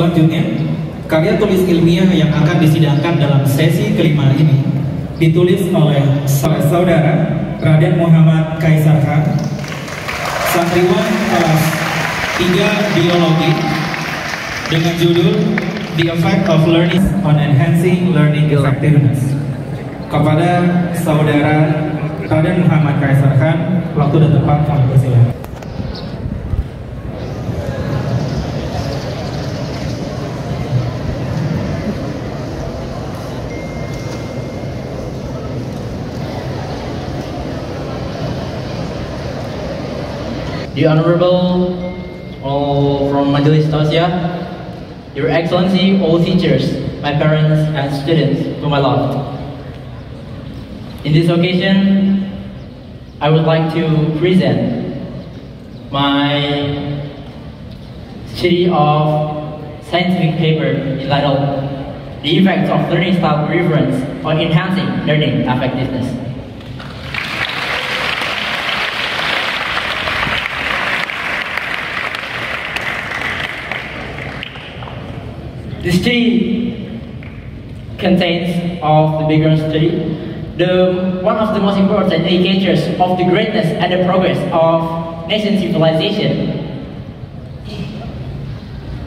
Selanjutnya, karya tulis ilmiah yang akan disidangkan dalam sesi kelima ini ditulis oleh saudara Raden Mohammad Kaisar Khan, santriwan kelas 3 biologi, dengan judul The Effect of Learning on Enhancing Learning Effectiveness. Kepada saudara Raden Mohammad Kaisar Khan, waktu dan tempat kami persilakan. The Honorable all from Majelis Tausiah, Your Excellency, all teachers, my parents and students whom I loved. In this occasion, I would like to present my study of scientific paper entitled The Effects of Learning Style Preference on Enhancing Learning Effectiveness. The study contains of the background study, one of the most important indicators of the greatness and the progress of nation civilization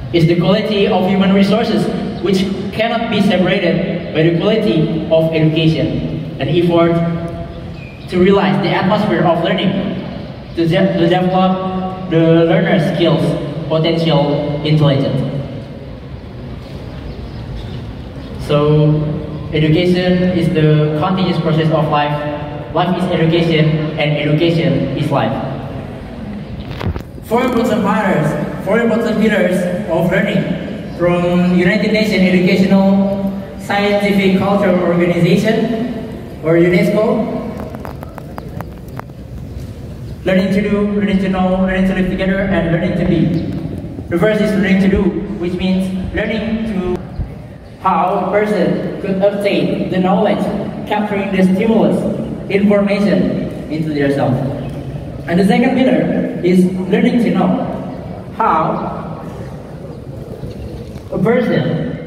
is the quality of human resources, which cannot be separated by the quality of education and effort to realize the atmosphere of learning, to develop the learner's skills, potential, intelligence. So, education is the continuous process of life. Life is education, and education is life. Four important pillars of learning from United Nations Educational, Scientific, Cultural Organization, or UNESCO. Learning to do, learning to know, learning to live together, and learning to be. The first is learning to do, which means learning to how a person could obtain the knowledge, capturing the stimulus, information into their self. And the second pillar is learning to know how a person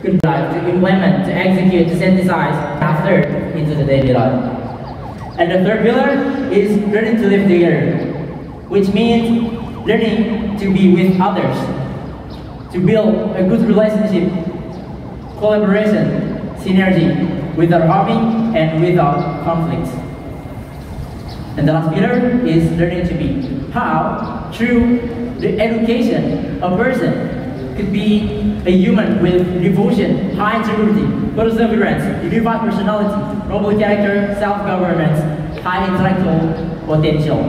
could try to implement, to execute, to synthesize after into the daily life. And the third pillar is learning to live together, which means learning to be with others, to build a good relationship, collaboration, synergy, without harming and without conflict. And the last pillar is learning to be. How, through the education, a person could be a human with devotion, high integrity, perseverance, unified personality, noble character, self-governance, high intellectual potential.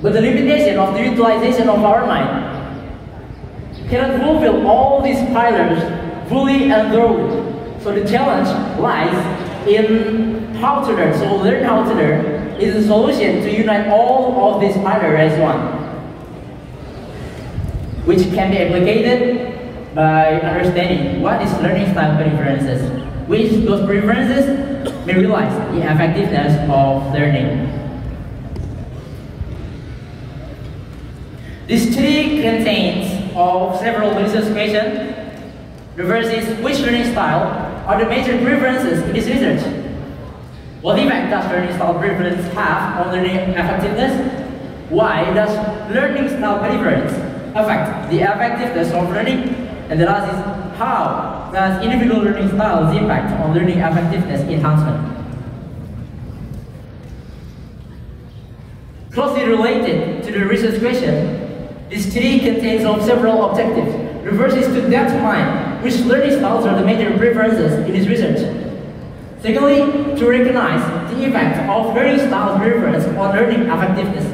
But the limitation of the utilization of our mind cannot fulfill all these pillars fully and thoroughly. So the challenge lies in how to learn. So learn how to learn is a solution to unite all of these pillars as one, which can be implicated by understanding what is learning style preferences, which those preferences may realize the effectiveness of learning. This study contains of several research questions. The first is, which learning style are the major preferences in this research? What impact does learning style preference have on learning effectiveness? Why does learning style preference affect the effectiveness of learning? And the last is, how does individual learning styles impact on learning effectiveness enhancement? Closely related to the research question, this study contains of several objectives. The first is to determine which learning styles are the major preferences in this research. Secondly, to recognize the effect of learning style preference on learning effectiveness.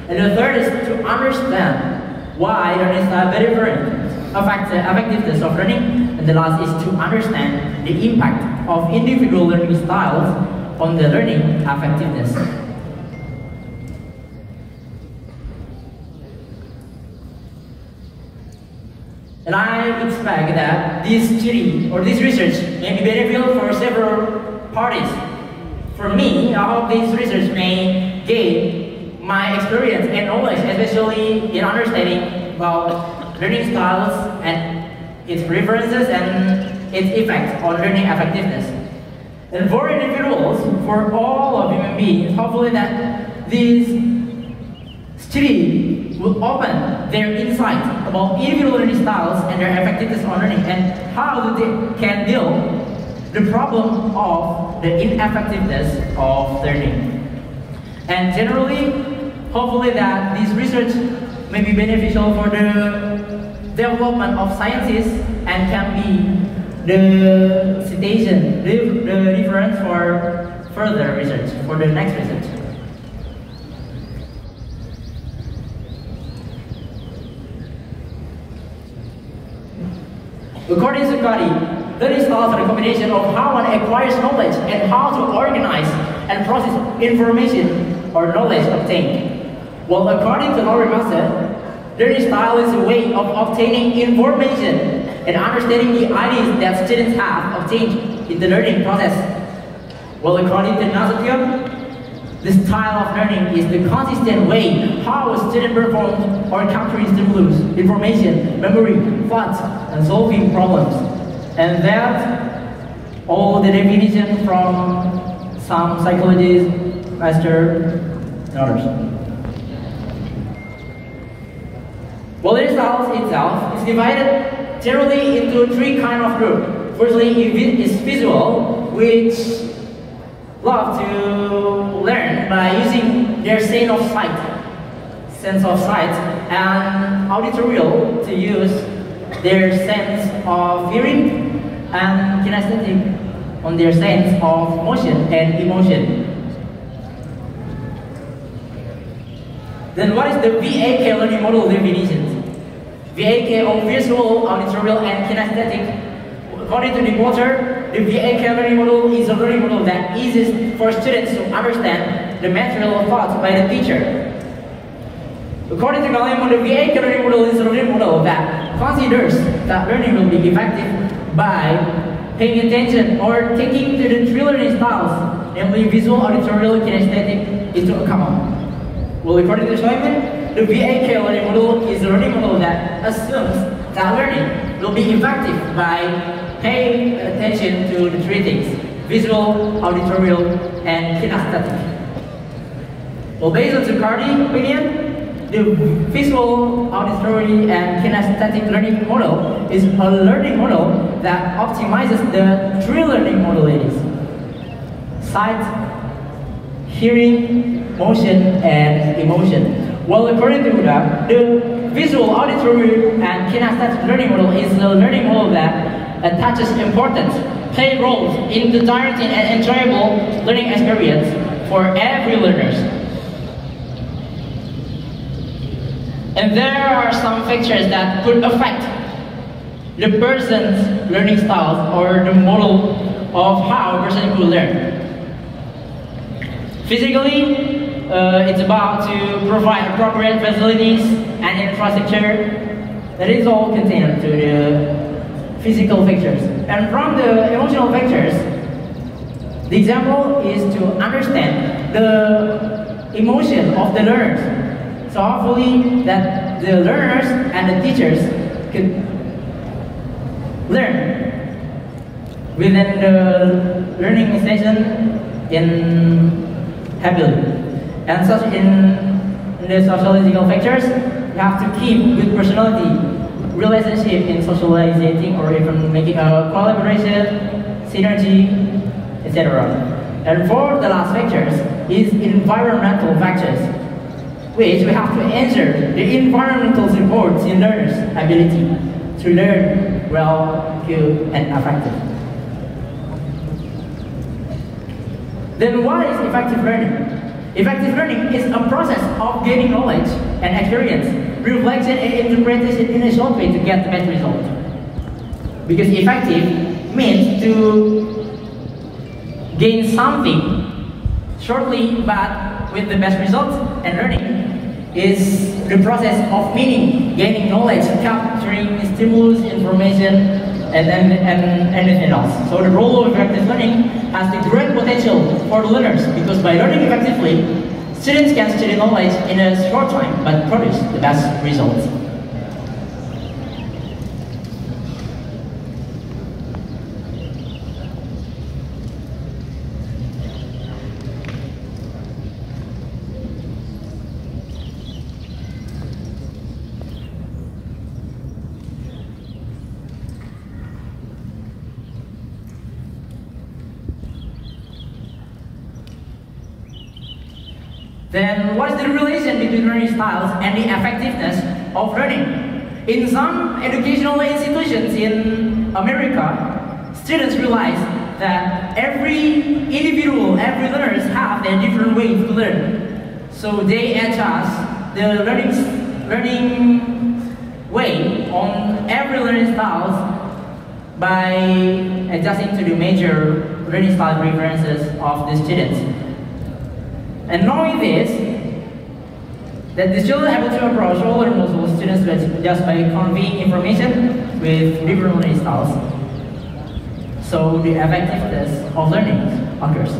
And the third is to understand why learning style preference affects the effectiveness of learning. And the last is to understand the impact of individual learning styles on the learning effectiveness. And I expect that this study or this research may be beneficial for several parties. For me, I hope this research may gain my experience and knowledge, especially in understanding about learning styles and its preferences and its effects on learning effectiveness. And for individuals, for all of human beings, hopefully that this study will open their insight about individual learning styles and their effectiveness on learning and how they can deal the problem of the ineffectiveness of learning. And generally, hopefully that this research may be beneficial for the development of sciences and can be the citation, the reference for further research, for the next research. According to Kari, learning styles are a combination of how one acquires knowledge and how to organize and process information or knowledge obtained. Well, according to our method, learning style is a way of obtaining information and understanding the ideas that students have obtained in the learning process. Well, according to Nasution, the style of learning is the consistent way how a student performs or captures stimulus, information, memory, thoughts, and solving problems. And that all the definition from some psychologists, master, and others. Well, learning styles itself is divided generally into three kinds of groups. Firstly, is visual, which love to learn by using their sense of sight, and auditorial to use their sense of hearing, and kinesthetic on their sense of motion and emotion. Then what is the VAK learning model definitions? VAK or visual, auditorial, and kinesthetic. According to the author, the VAK learning model is a learning model that eases for students to understand the material taught by the teacher. According to Galemo, the VAK learning model is a learning model that considers that learning will be effective by paying attention or taking to the three learning styles, namely visual, auditorial, kinesthetic, into account. Well, according to Schweiman, the VAK learning model is a learning model that assumes that learning will be effective by paying attention to the three things: visual, auditorial, and kinesthetic. Well, based on Zuccardi's opinion, the visual, auditory, and kinesthetic learning model is a learning model that optimizes the three learning modalities: sight, hearing, motion, and emotion. Well, according to Buddha, the visual, auditory, and kinesthetic learning model is a learning model that attaches importance, play roles in the directing and enjoyable learning experience for every learner. And there are some factors that could affect the person's learning style or the model of how a person could learn. Physically, it's about to provide appropriate facilities and infrastructure. That is all contained to the physical factors. And from the emotional factors, the example is to understand the emotion of the learners. So hopefully that the learners and the teachers could learn within the learning session in happily. And such in the sociological factors, you have to keep good personality, relationship in socializing, or even making a collaboration, synergy, etc. And for the last factors is environmental factors, which we have to answer the environmental supports in learners' ability to learn well, good, and effective. Then what is effective learning? Effective learning is a process of gaining knowledge and experience, reflection and interpretation in a short way to get the best result. Because effective means to gain something shortly but with the best results, and learning is the process of meaning, gaining knowledge, capturing stimulus, information, and anything else. So the role of effective learning has the great potential for the learners, because by learning effectively, students can study knowledge in a short time but produce the best results. Then what is the relation between learning styles and the effectiveness of learning? In some educational institutions in America, students realize that every individual, every learners have their different ways to learn. So they adjust the learning way on every learning styles by adjusting to the major learning style preferences of the students. And knowing this, that the children are able to approach all learners students just by conveying information with different learning styles. So the effectiveness of learning occurs.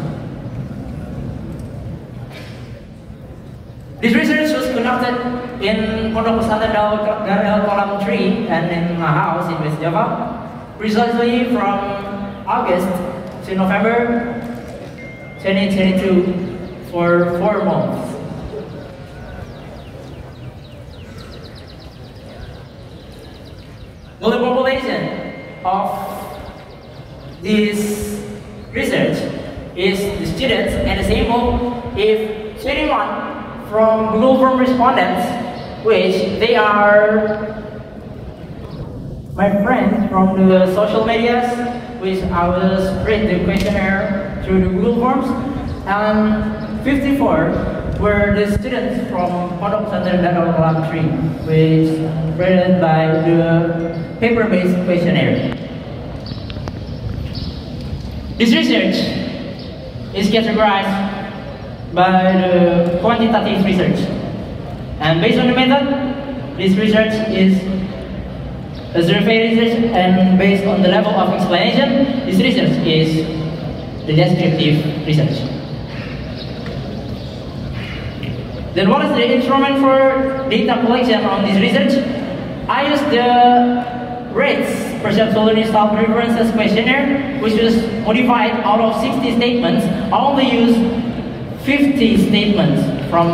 This research was conducted in Pesantren.Daar el Qolam and in a house in West Java, precisely from August to November 2022 for 4 months. Well, the population of this research is the students and the sample if 21 from Google Form respondents, which they are my friends from the social medias, which I will spread the questionnaire through the Google Forms, and 54 were the students from Pesantren.Daar el Qolam, which spread by the paper-based questionnaire. This research is categorized by the quantitative research, and based on the method, this research is a survey research, and based on the level of explanation, this research is the descriptive research. Then what is the instrument for data collection on this research? I used the RATES Perceptual Learning Style Preferences questionnaire, which was modified out of 60 statements. I only used 50 statements from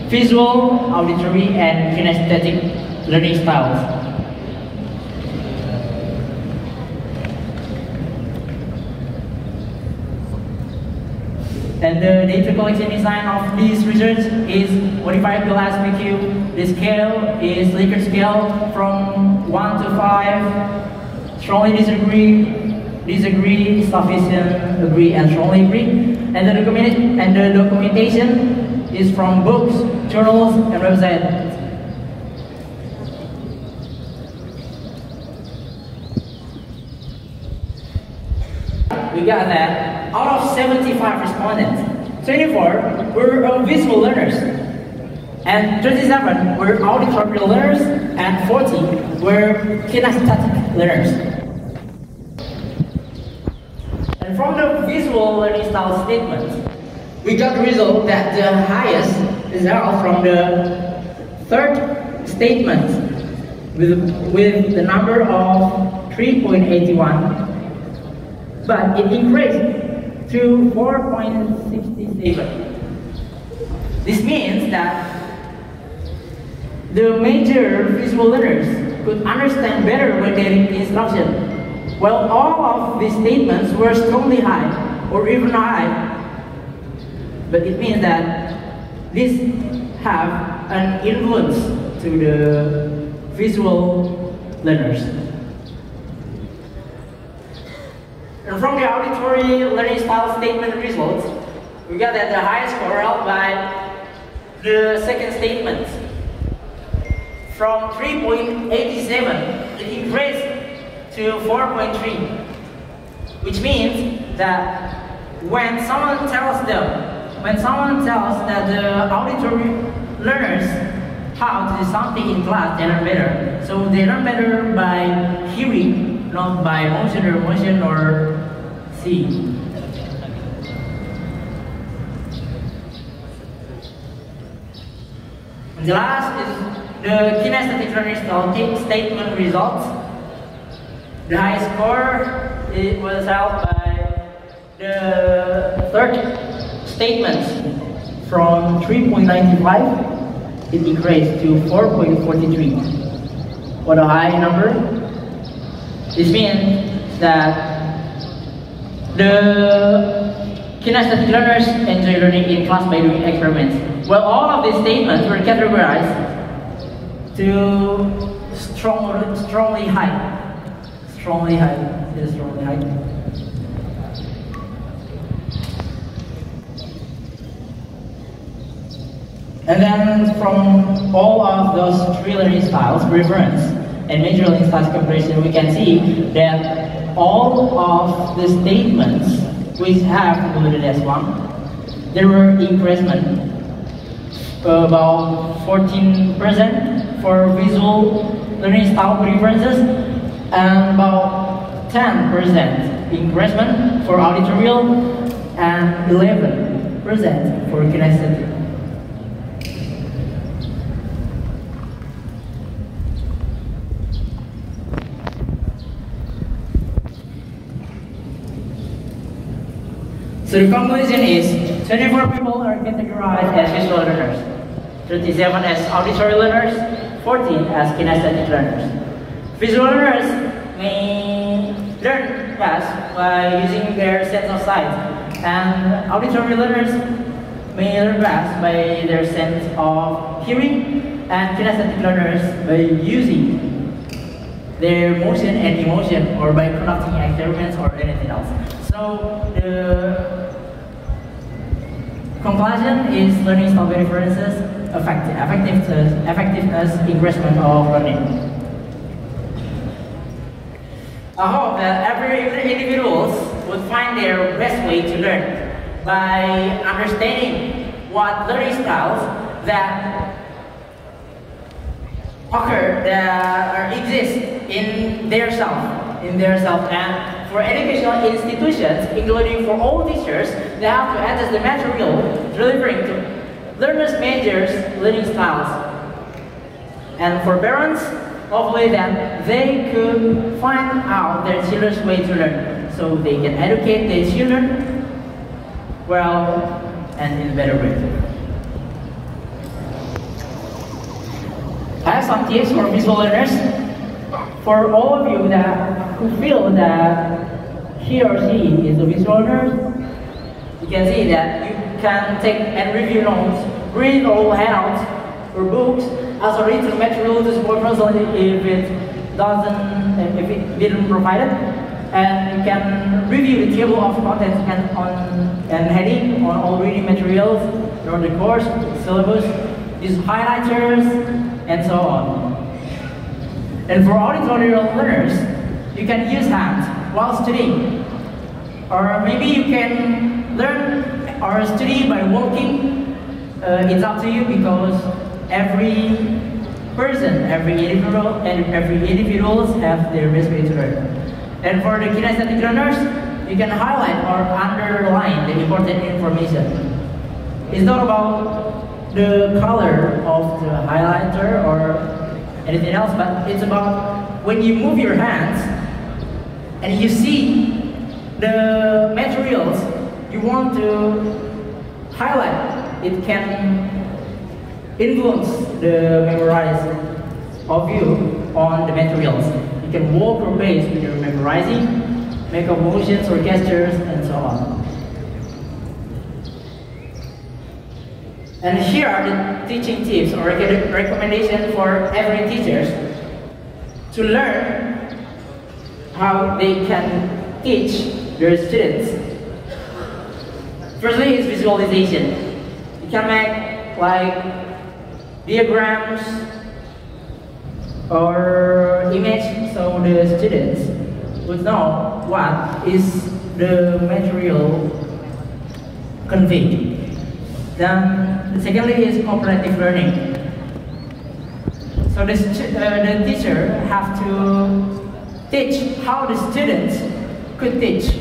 visual, auditory, and kinesthetic learning styles. And the data collection design of this research is modified to last PQ. The scale is Likert scale from 1 to 5. Strongly disagree, sufficient, agree, and strongly agree. And the documentation is from books, journals, and websites. We got that out of 75 respondents, 24 were visual learners, and 27 were auditory learners, and 40 were kinesthetic learners. And from the visual learning style statements, we got the result that the highest result from the third statement with the number of 3.81. But it increased to 4.67. This means that the major visual learners could understand better when they read the instruction, while all of these statements were strongly high or even high. But it means that this have an influence to the visual learners. And from the auditory learning style statement results, we got that the highest score held by the second statement. From 3.87, it increased to 4.3, which means that when someone tells that the auditory learners how to do something in class, they learn better. So they learn better by hearing, not by motion or seeing. And the last is the kinesthetic learning style statement results. The highest score it was held by the third statement. From 3.95, it increased to 4.43. What a high number. This means that the kinesthetic learners enjoy learning in class by doing experiments. Well, all of these statements were categorized to strongly high. Strongly high. Yes, strongly high. And then from all of those three learning styles, reference and major learning styles comparison, we can see that all of the statements which have included as one, there were increasement about 14% for visual learning style preferences and about 10% increasement for auditorial and 11% for kinesthetic. So the conclusion is 24 people are categorized as visual learners, 37 as auditory learners, 14 as kinesthetic learners. Visual learners may learn best by using their sense of sight, and auditory learners may learn best by their sense of hearing, and kinesthetic learners by using their motion and emotion, or by conducting experiments or anything else. So the conclusion is learning style differences, effectiveness, increasement of learning. I hope that every individuals would find their best way to learn by understanding what learning styles that occur, that exist in their self, and for educational institutions, including for all teachers, they have to adjust the material delivering to learners' majors learning styles. And for parents, hopefully that they could find out their children's way to learn, so they can educate their children well and in a better way. I have some tips for visual learners. For all of you who feel that he or she is a visual learner, you can see that you can take and review notes, read all handouts or books, also read the material to support personally if it didn't provide it, and you can review the table of contents and heading on all reading materials during the course, syllabus, use highlighters, and so on. And for auditory learners, you can use hands while studying. Or maybe you can learn or study by walking. It's up to you, because every person, every individuals have their best way to learn. And for the kinesthetic learners, you can highlight or underline the important information. It's not about the color of the highlighter or anything else, but it's about when you move your hands and you see the materials you want to highlight, it can influence the memorizing of you on the materials. You can walk or pace when you're memorizing, make up motions or gestures, and so on. And here are the teaching tips or recommendations for every teacher to learn how they can teach their students. Firstly is visualization. You can make like diagrams or image, so the students would know what is the material conveyed. Then secondly is cooperative learning. So the teacher have to teach how the students could teach,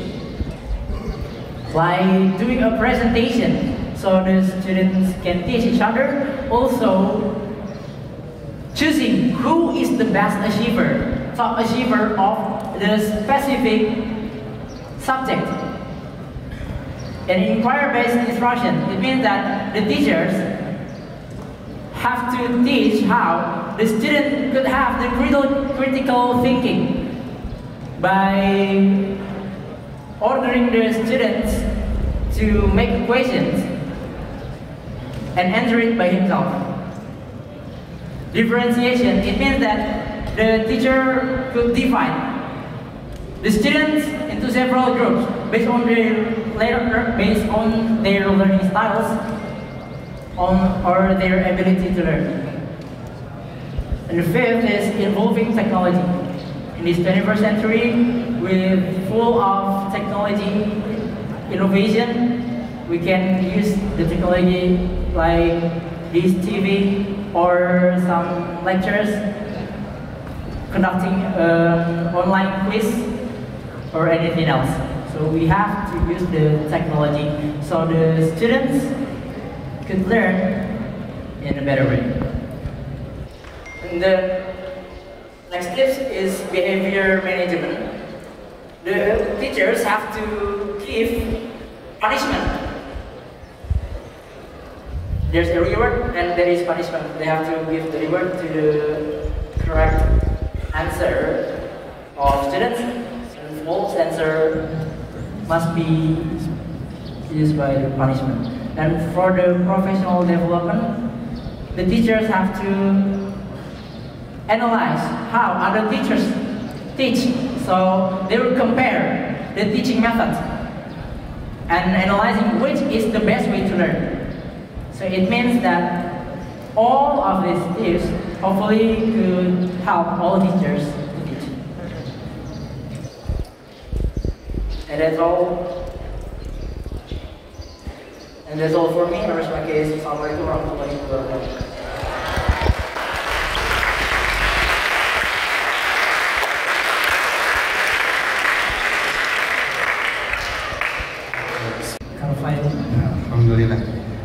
like doing a presentation, so the students can teach each other. Also choosing who is the best achiever, top achiever of the specific subject. And inquiry-based instruction, it means that the teachers have to teach how the student could have the critical thinking by ordering the students to make equations and answer it by himself. Differentiation, it means that the teacher could divide the students into several groups based on their learning styles or their ability to learn. And the fifth is involving technology. In this 21st century, with full of technology innovation, we can use the technology like this TV or some lectures, conducting online quiz or anything else. So we have to use the technology so the students could learn in a better way. And the next tips is behavior management. The teachers have to give punishment. There's a reward and there is punishment. They have to give the reward to the correct answer of students, and false answer must be used by the punishment. And for the professional development, the teachers have to analyze how other teachers teach. So they will compare the teaching method and analyzing which is the best way to learn. So it means that all of these tips hopefully could help all teachers to teach. And that's all. And that's all for me. Assalamualaikum warahmatullahi wabarakatuh. Alhamdulillah.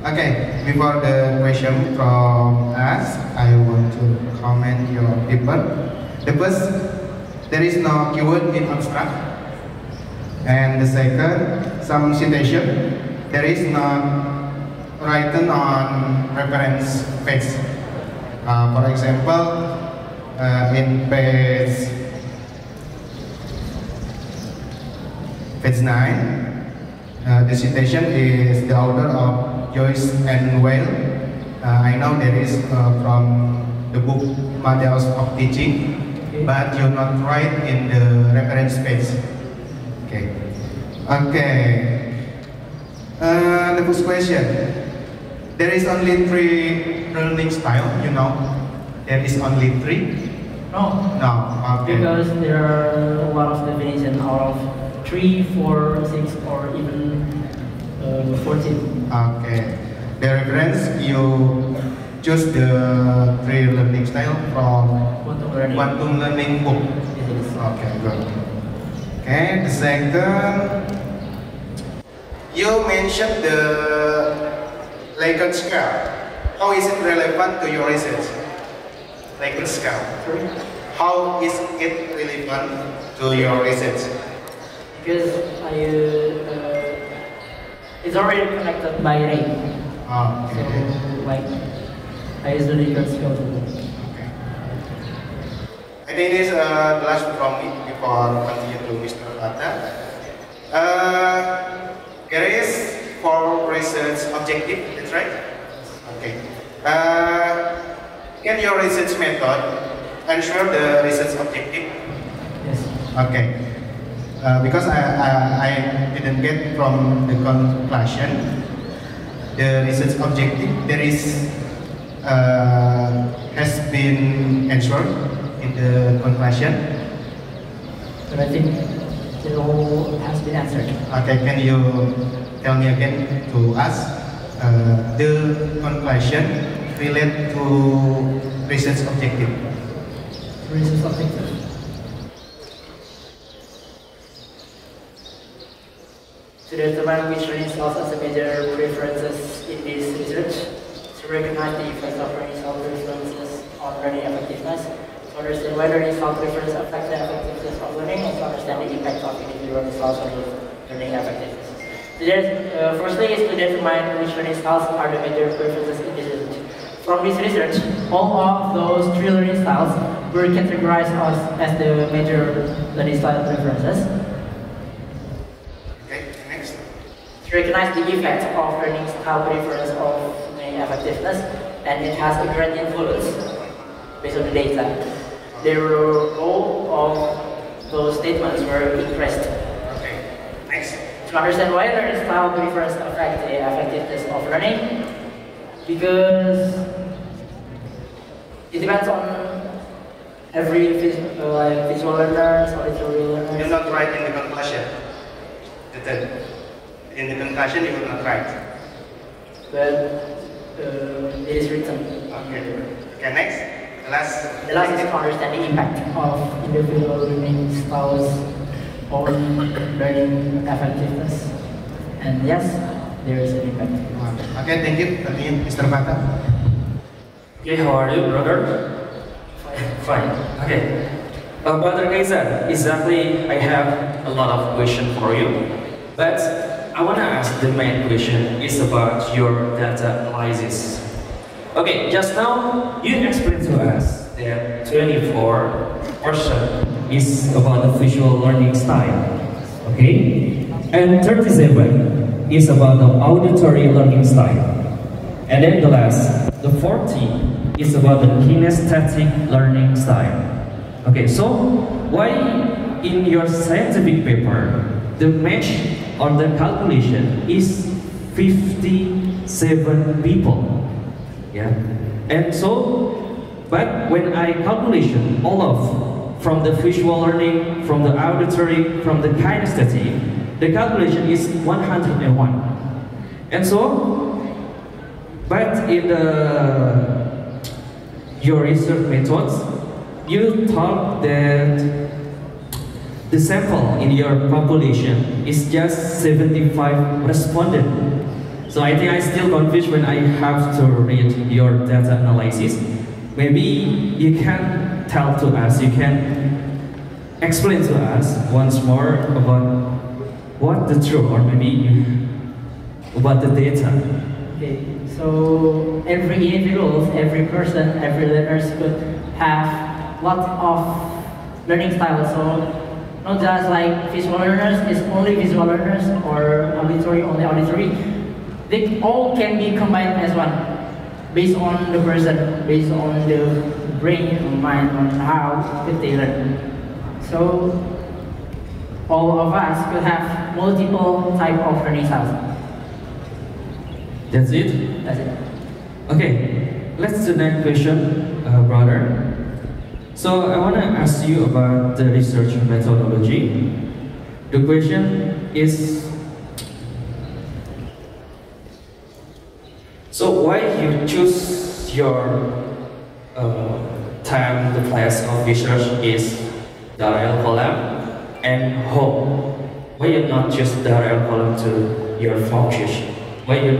Okay, before the question from us, I want to comment your paper. The first, there is no keyword in abstract. And the second, some citation, there is not written on reference page. For example, in page 9, the citation is the author of Joyce and Whale. I know there is from the book Models of Teaching, but you're not right in the reference page. Okay. The first question. There is only 3 learning style, you know? There is only 3? No. No, okay. Because there are a lot of definitions out of 3, 4, 6, or even 14. Okay. The reference, you choose the 3 learning style from Quantum Learning book. Yes. Okay, good. Okay, the second, you mentioned the Likert scale. How is it relevant to your research? Likert scale. Sorry? How is it relevant to your research? Because it's already connected by rate. Okay. So, like, I use the Likert scale. Okay. I think this is the last from me before continue to Mr. Atta. There is 4 research objective, that's right? Okay. Can your research method ensure the research objective? Yes. Okay. Because I didn't get from the conclusion the research objective there is has been ensured in the conclusion. But I think it all has been answered. Okay, can you tell me again to us the conclusion related to research objective? Research objective. To determine which learning styles as a major preferences in this research, to recognize the effects of learning style preferences on learning effectiveness, to understand why learning style preferences affect the effectiveness of learning, and to understand the impact of individual learning styles on learning effectiveness. So firstly is to determine which learning styles are the major preferences in this research. From this research, all of those 3 learning styles were categorized as the major learning style preferences. to recognize the effect of learning style preference of learning effectiveness, and it has a great influence based on the data. The role of those statements were increased. Okay, next. To understand why learning style preference affect the effectiveness of learning, because it depends on every visual learners, auditory learners. You're not right in the conclusion. In the conclusion, you will not write. But it is written. Okay, next. The last is to understand the impact of individual learning styles on learning effectiveness. And yes, there is an impact. Okay, thank you. Continue, Mr. Bata. Okay, how are you, brother? Fine. Okay. Brother Kaisar, exactly, I have a lot of questions for you. But I want to ask the main question is about your data analysis. Okay, just now you explained to us that 24% is about the visual learning style. Okay? And 37 is about the auditory learning style. And then the last, the 40 is about the kinesthetic learning style. Okay, so why in your scientific paper the match or the calculation is 57 people? Yeah, and so, but when I calculation all of from the visual learning, from the auditory, from the kinesthetic, the calculation is 101. And so, but in your research methods, you thought that the sample in your population is just 75 respondents. So I think I still confused when I have to read your data analysis. Maybe you can tell to us, you can explain to us once more about what the truth, or maybe about the data. Okay, so every individual, every person, every learner could have lots of learning styles. So not just like visual learners, it's only visual learners, or auditory, only auditory. They all can be combined as one, based on the person, based on the brain or mind, on how they learn. So all of us could have multiple type of learning styles. That's it? That's it. Okay, let's do the next question, brother. So I want to ask you about the research methodology. The question is, so why you choose your time, the class of research is Daar el Qolam and home? Why you not just Daar el Qolam to your focus? Why you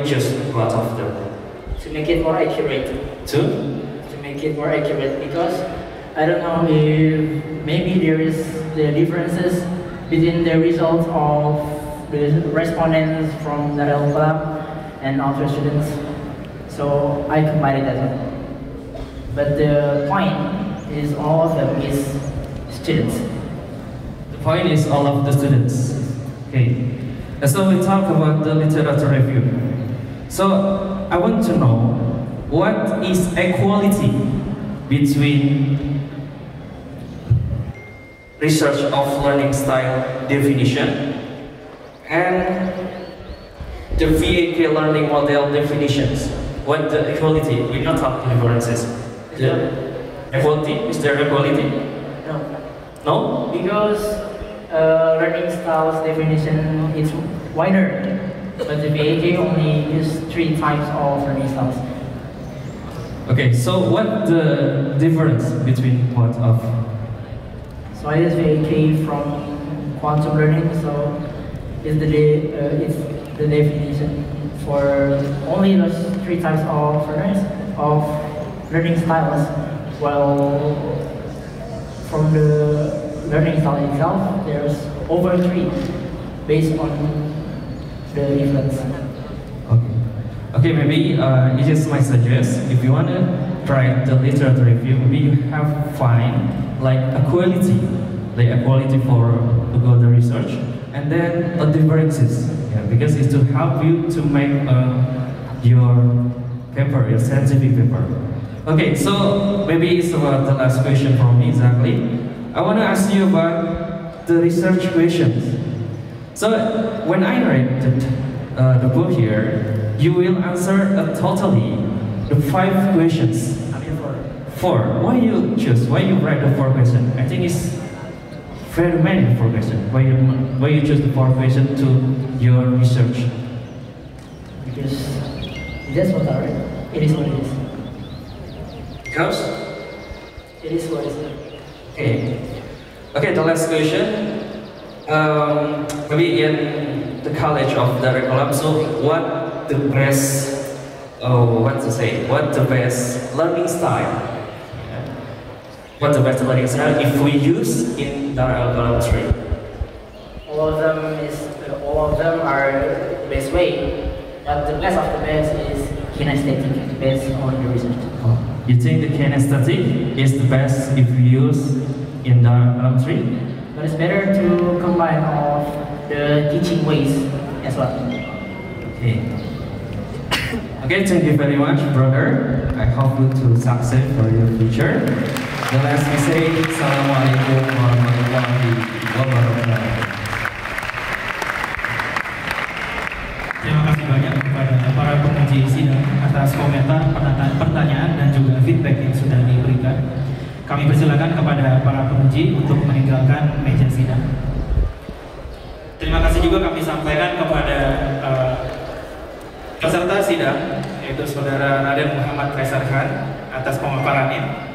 just both of them? To make it more accurate. To make it more accurate, because I don't know if maybe there is the differences between the results of the respondents from Daar el Qolam and other students, so I combined that one. But the point is all of them is students. The point is all of the students. Okay. And so we talk about the literature review. So I want to know what is equality between research of learning style definition and the VAK learning model definitions. What the equality? We're not talking differences. The equality? Is there equality? No. No? Because learning styles definition is wider, but the VAK only use 3 types of learning styles. Okay, so what the difference between what of? So I use VAK from quantum learning, so it's the definition for only those 3 types of learning styles, while from the learning style itself, there's over 3 based on the difference. Okay. Okay, maybe it is my suggestion. If you want to try the literature review, maybe you have find like equality for to go the research, and then the differences. yeah, because it's to help you to make your paper, your scientific paper. Okay, so maybe it's about the last question for me exactly. I want to ask you about the research questions. So when I read the book here, you will answer totally the 5 questions. I mean, 4. Why you choose? Why you write the 4 questions? I think it's very many 4 questions. Why you choose the 4 questions to your research? because that's what I read. It is what it is. Because? It is what it is. Okay. Okay, the last question. Maybe in the college of Daar el Qolam, so what the best, what the best learning style? What the best learning style if we use in Daar el Qolam 3? All of them are the best way, but the best of the best is kinesthetic, based on the research. You think the kinesthetic is the best if we use in Daar el Qolam 3? But it's better to combine all the teaching ways as well. Okay. Okay, thank you very much, brother. I hope you to succeed for your future. The last we say, Assalamualaikum warahmatullahi wabarakatuh. Terima kasih banyak kepada para penguji sidang atas komentar, pertanyaan, dan juga feedback yang sudah diberikan. Kami persilakan kepada para penguji untuk meninggalkan meja sidang. Terima kasih juga kami sampaikan kepada peserta sidang, yaitu Saudara Raden Mohammad Kaisar Khan atas pemaparannya.